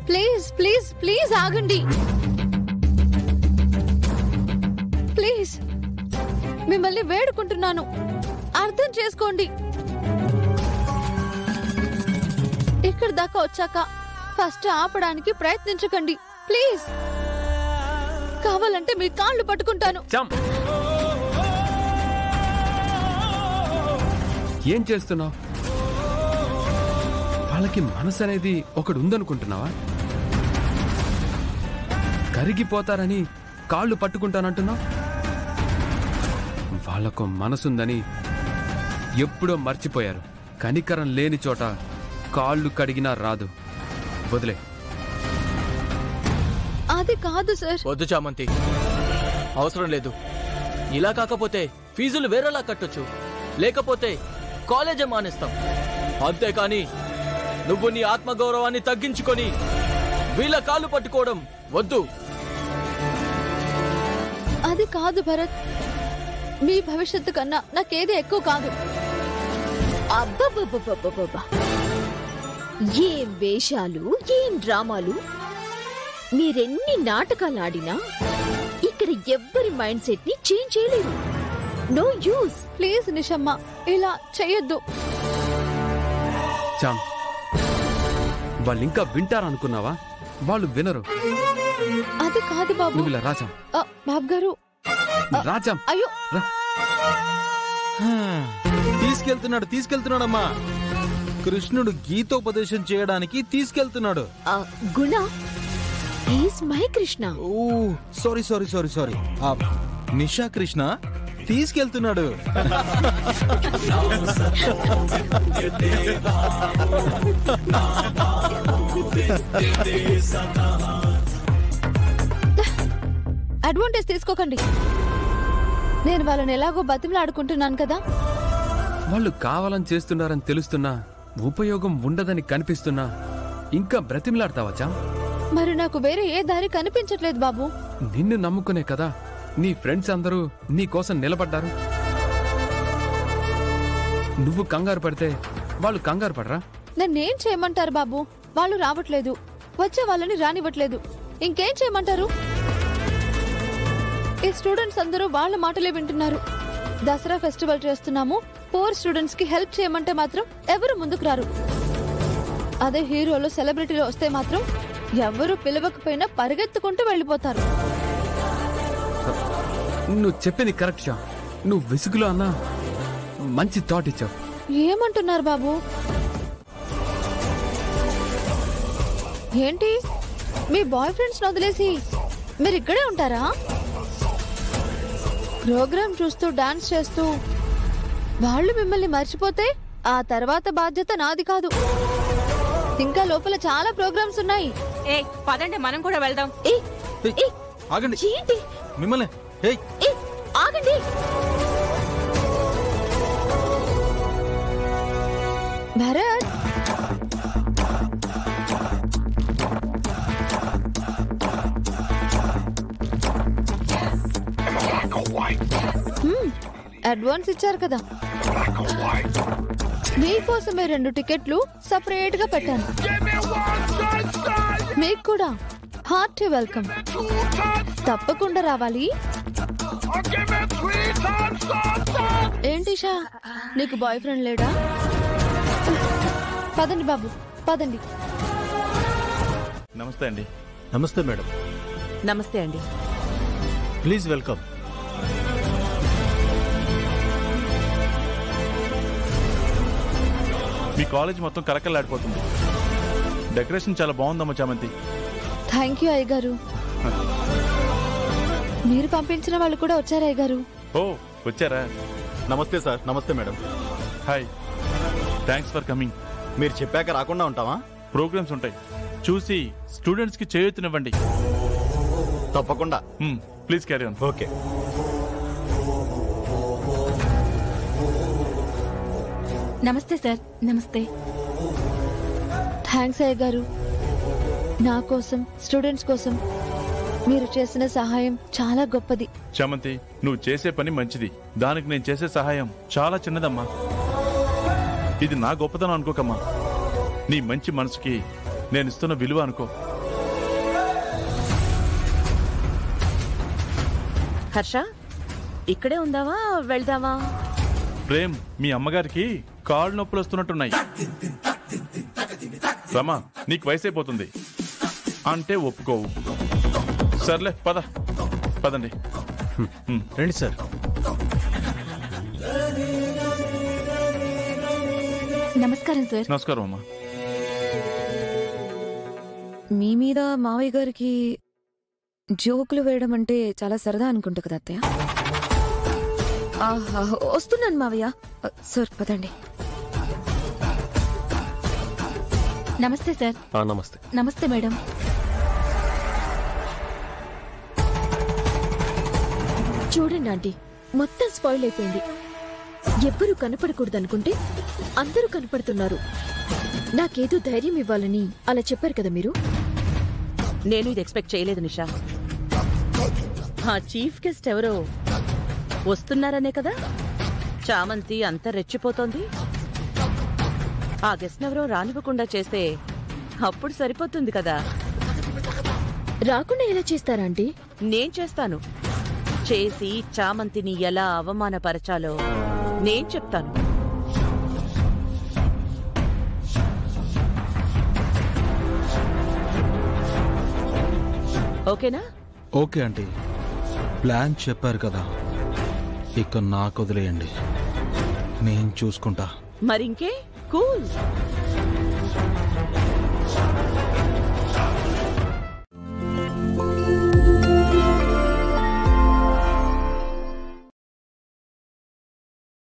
Please please please ఆగండి. Please మిమ్మల్ని వేడుకుంటున్నాను, అర్థం చేసుకోండి. ఇక్కడ దాకా వచ్చాక ఫస్ట్ ఆపడానికి ప్రయత్నించకండి ప్లీజ్. కావాలంటే మీ కాళ్ళు పట్టుకుంటాను. ఏం చేస్తున్నావు? వాళ్ళకి మనసు అనేది ఒకడు ఉందనుకుంటున్నావా? కరిగిపోతారని కాళ్ళు పట్టుకుంటానంటున్నావు? వాళ్ళకు మనసుందని ఎప్పుడో మర్చిపోయారు. కనికరం లేని చోట కాళ్ళు కడిగినా రాదు. వదిలే. అది కాదు సార్. వద్దు చామంతి, అవసరం లేదు. ఇలా కాకపోతే ఫీజులు వేరేలా కట్టొచ్చు, లేకపోతే కాలేజే మానేస్తాం. అంతేకాని నువ్వు నీ ఆత్మగౌరవాన్ని తగ్గించుకొని వీళ్ళ కాళ్ళు పట్టుకోవడం వద్దు. అది కాదు భరత్, మీ భవిష్యత్తు కన్నా నాకేది ఎక్కువ కాదు. అబ్బబ్బబ్బబ్బబ్బబ్బా, ఏం వేషాలు, ఏం డ్రామాలు. మీరెన్ని నాటకాలు ఆడినా ఇక్కడ ఎవ్వరి మైండ్ సెట్ ని చేంజ్ చేయలేరు. No use. ప్లీజ్ నిషమ్మ, ఇలా చెయ్యొద్దు. చామ్, వాళ్ళు ఇంకా వింటారనుకున్నావా? వాళ్ళు వినరు. అది కాదు బాబు. నువ్వు ఇలా రాజాం. బాబు గారు రాజాం. అయ్యో, తీసుకెళ్తున్నాడమ్మా. కృష్ణుడు గీతోపదేశం చేయడానికి తీసుకెళ్తున్నాడు. Guna, is my Krishna. Sorry. Nisha Krishna తీసుకెళ్తున్నాడు. అడ్వాంటేజ్ తీసుకోకండి. నేను వాళ్ళని ఎలాగో బతిమలాడుకుంటున్నాను కదా. వాళ్ళు కావాలని చేస్తున్నారని తెలుస్తున్నా, ఉపయోగం ఉండదని కనిపిస్తున్నా ఇంకా బ్రతిమలాడతావచ్చా? మరి నాకు వేరే ఏ దారి కనిపించట్లేదు బాబు. నిన్ను నమ్ముకునే కదా నీ ఫ్రెండ్స్ అందరూ నీ కోసం నిలబడ్డారు. నువ్వు కంగారు పడితే వాళ్ళు కంగారు పడరా? నన్నేం చేయమంటారు బాబు? వాళ్ళు రావట్లేదు, వచ్చే వాళ్ళని రానివ్వట్లేదు. ఇంకేం చేయమంటారు? ఈ స్టూడెంట్స్ అందరూ వాళ్ళ మాటలే వింటున్నారు. దసరా ఫెస్టివల్ చేస్తున్నాము, పూర్ స్టూడెంట్స్ కి హెల్ప్ చేయమంటే మాత్రం ఎవరు ముందుకు రారు. అదే హీరోలు, సెలబ్రిటీలు వస్తే మాత్రం ఎవరు పిలవకపోయినా పరిగెత్తుకుంటూ వెళ్ళిపోతారు. నువ్వు చెప్పింది కరెక్ట్ షా. నువ్వు విసుగులో అన్నా మంచి థాట్ ఇచ్చావు. ఏమంటున్నారు బాబు? ఏంటి, మీ బాయ్ ఫ్రెండ్స్ వదిలేసి మీరు ఇక్కడే ఉంటారా? ప్రోగ్రామ్ చూస్తూ డాన్స్ చేస్తూ వాళ్ళు మిమ్మల్ని మర్చిపోతే ఆ తర్వాత బాధ్యత నాది కాదు. ఇంకా లోపల చాలా ప్రోగ్రామ్స్ ఉన్నాయి. పదండి, మనం కూడా వెళ్దాం. ఆగండి. ఏంటి మిమ్మల్ని ఆగండి. భరత్, అడ్వాన్స్ ఇచ్చారు కదా, మీకోసమే 2 టికెట్లు సపరేట్ గా పెట్టాను. మీకు కూడా హార్ట్ వెల్కమ్. తప్పకుండా రావాలి. ఏంటి షా, నీకు బాయ్ ఫ్రెండ్ లేడా? పదండి బాబు, పదండి. నమస్తే అండి. నమస్తే మేడం. నమస్తే అండి. Please welcome. మీ కాలేజ్ మొత్తం కలకల్లాడిపోతుంది. డెకరేషన్ చాలా బాగుందమ్మా చామంతి. థ్యాంక్ యూ అయ్యగారు. మీరు పంపించిన వాళ్ళు కూడా వచ్చారు అయ్యగారు. ఓ, వచ్చారా? నమస్తే సార్. నమస్తే madam. Hi, thanks for coming. మీరు చెప్పాక రాకుండా ఉంటావా? ప్రోగ్రామ్స్ ఉంటాయి, చూసి స్టూడెంట్స్ కి చేయూతనివ్వండి. తప్పకుండా. Please carry on. ఓకే. నమస్తే సార్. నమస్తే. థ్యాంక్స్ అయ్యగారు. నా కోసం, స్టూడెంట్స్ కోసం మీరు చేసిన సహాయం చాలా గొప్పది. చామంతి, నువ్వు చేసే పని మంచిది. దానికి నేను చేసే సహాయం చాలా చిన్నదమ్మా. ఇది నా గొప్పతనం అనుకోకమ్మా. నీ మంచి మనసుకి నేను ఇస్తున్న విలువ అనుకో. హర్ష ఇక్కడే ఉందావా వెళ్దావా? ప్రేమ్, మీ అమ్మగారికి కాళ్ళు నొప్పులు వస్తున్నట్టున్నాయి. రమా, నీకు వయసైపోతుంది అంటే ఒప్పుకోవు. సర్లే పదండి. రండి సార్. నమస్కారం సార్. నమస్కారం అమ్మా. మీ మీద మావయ్య గారికి జోకులు వేయడం అంటే చాలా సరదా అనుకుంటా కదా అత్తయ్య. వస్తున్నాను మావయ్య. సార్ పదండి. నమస్తే సార్. నమస్తే. నమస్తే మేడం. చూడండి ఆంటీ, మొత్తం స్పాయిల్ అయిపోయింది. ఎవ్వరూ కనపడకూడదనుకుంటే అందరూ కనపడుతున్నారు. నాకేదో ధైర్యం ఇవ్వాలని అలా చెప్పారు కదా మీరు. నేను ఇది ఎక్స్పెక్ట్ చేయలేదు నిషా. ఆ చీఫ్ గెస్ట్ ఎవరో వస్తున్నారనే కదా చామంతి అంత రెచ్చిపోతోంది. ఆ గెస్ట్ ఎవరో రానివ్వకుండా చేస్తే అప్పుడు సరిపోతుంది కదా. రాకుండా ఎలా చేస్తారా ఆంటీ? నేను చేస్తాను. చేసి చామంతిని ఎలా అవమానపరచాలో నేను చెప్తాను. ఓకేనా? ఓకే ఆంటీ, ప్లాన్ చెప్పారు కదా, ఇక నాకు వదిలేయండి, నేను చూసుకుంటా. మరింకే కూల్.